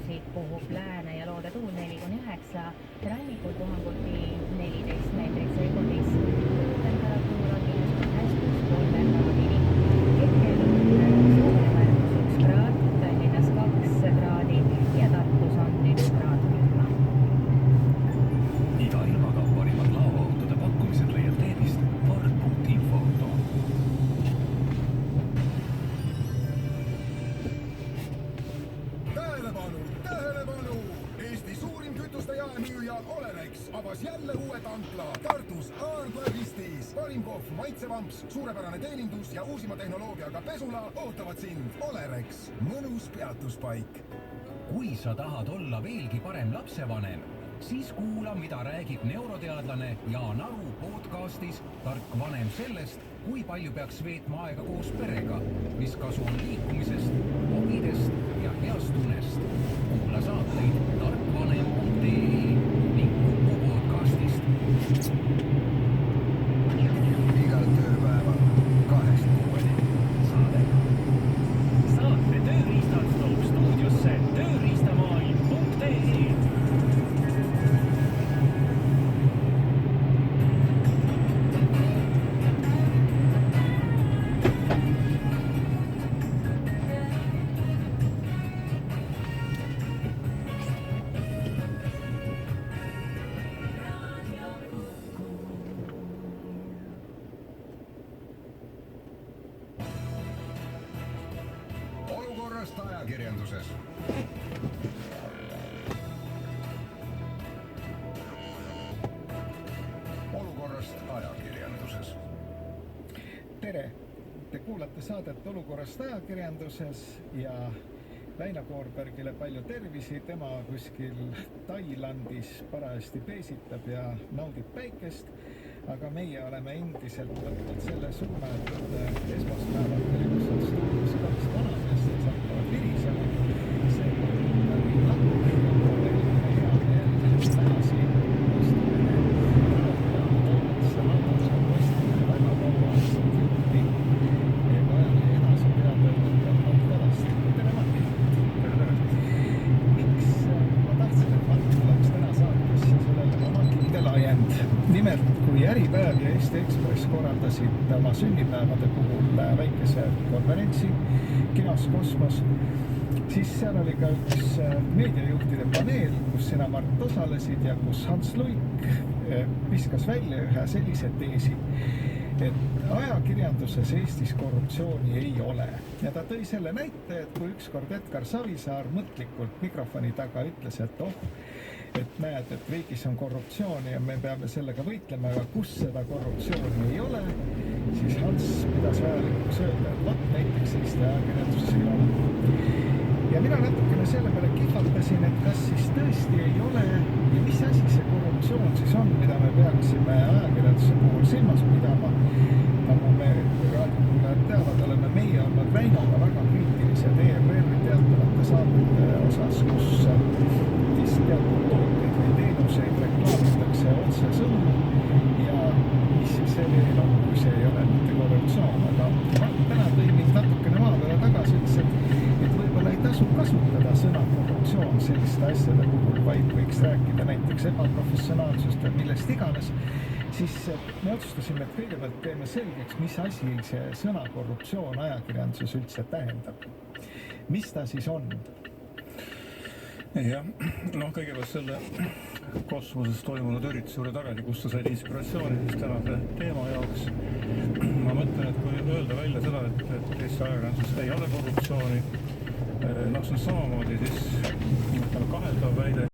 tuulesid puhub lääne ja loode tuul 4–9, rannikul puhanguti 14 meetrit sekundis. Temperatuur on -3 kraadini. Hetkel on Soomes 1 kraad, Tallinnas 2 kraadi ja Tartus on 1 kraad külma. Iga ilmaga parimad laoautode pakkumised leiab leedist Ford.info. Tähelepanu! Eesti suurim kütuste jaemüüja Olerex avas jälle uue tankla Tartus Aarbergistis. Parim kohv, maitsevamps, suurepärane teenindus ja uusima tehnoloogiaga pesula ootavad sind. Olerex, mõnus peatuspaik. Kui sa tahad olla veelgi parem lapsevanem, siis kuula, mida räägib neuroteadlane Jaan Aru podcastis Tark vanem sellest, kui palju peaks veetma aega koos perega, mis kasu on liikumisest, hobidest ja heast unest. Kuula saateid tarkvanem.ee ning Kuku podcastist. Igal tööpäeval 2–6 saade. Saate tööriistad toob stuudiosse tööriistamaailm.ee. Olukorrast ajakirjanduses. Tere! Te kuulate saadet Olukorrast ajakirjanduses ja Väino Koorbergile palju tervisi. Tema kuskil Tailandis parajasti peesitab ja naudib päikest, aga meie oleme endiselt võtnud selle suuna, et esmaspäeval kus on stuudios 2 vanameest, kes hakkavad virisema. See on lakk ja meil on hea meel näha siin postimine. Toimetuse laudas on postimine väga kauaaegselt juhti. Ega edasi peatöötajad on kõvasti. Tere, Mati! Miks ma tahtsin, et Mati oleks täna saates ja sellele ma Matile laiend. Nimelt, kui Äripäev ja Eesti Ekspress korraldasid oma sünnipäevade puhul väikese konverentsi kinos Kosmos, siis seal oli ka üks meediajuhtide paneel, kus sina, Mart, osalesid ja kus Hans Luik viskas välja ühe sellise teesi, et ajakirjanduses Eestis korruptsiooni ei ole. Ja ta tõi selle näite, et kui ükskord Edgar Savisaar mõtlikult mikrofoni taga ütles, et näed, et riigis on korruptsiooni ja me peame sellega võitlema, aga kus seda korruptsiooni ei ole, siis Hans pidas vajalikuks öelda, et vot näiteks Eesti ajakirjanduses ei ole. Ja mina natukene selle peale kihvaldasin, et kas siis tõesti ei ole ja mis asi see korruptsioon siis on, mida me peaksime ajakirjanduse puhul silmas pidama. Nagu me raadiokuulajad teavad, oleme meie olnud Väinoga väga kriitilised ERR-i teatavate saadete osas, kus teatud tooteid või teenuseid reklaamitakse otse sõnu ja mis siis see veel on, kui see ei ole mitte korruptsioon. Aga täna tõi mind natukene maa peale tagasi, ütles, et võib-olla ei tasu kasutada sõna korruptsioon selliste asjade puhul, vaid võiks rääkida näiteks ebaprofessionaalsust või millest iganes. Siis me otsustasime, et kõigepealt teeme selgeks, mis asi see sõna korruptsioon ajakirjanduses üldse tähendab. Mis ta siis on? Jah, kõigepealt selle kosmoses toimunud ürituse juurde tagasi, kus sa said inspiratsiooni siis tänase teema jaoks. Ma mõtlen, et kui öelda välja seda, et Eesti ajakirjanduses ei ole korruptsiooni, see on samamoodi siis kaheldav väide.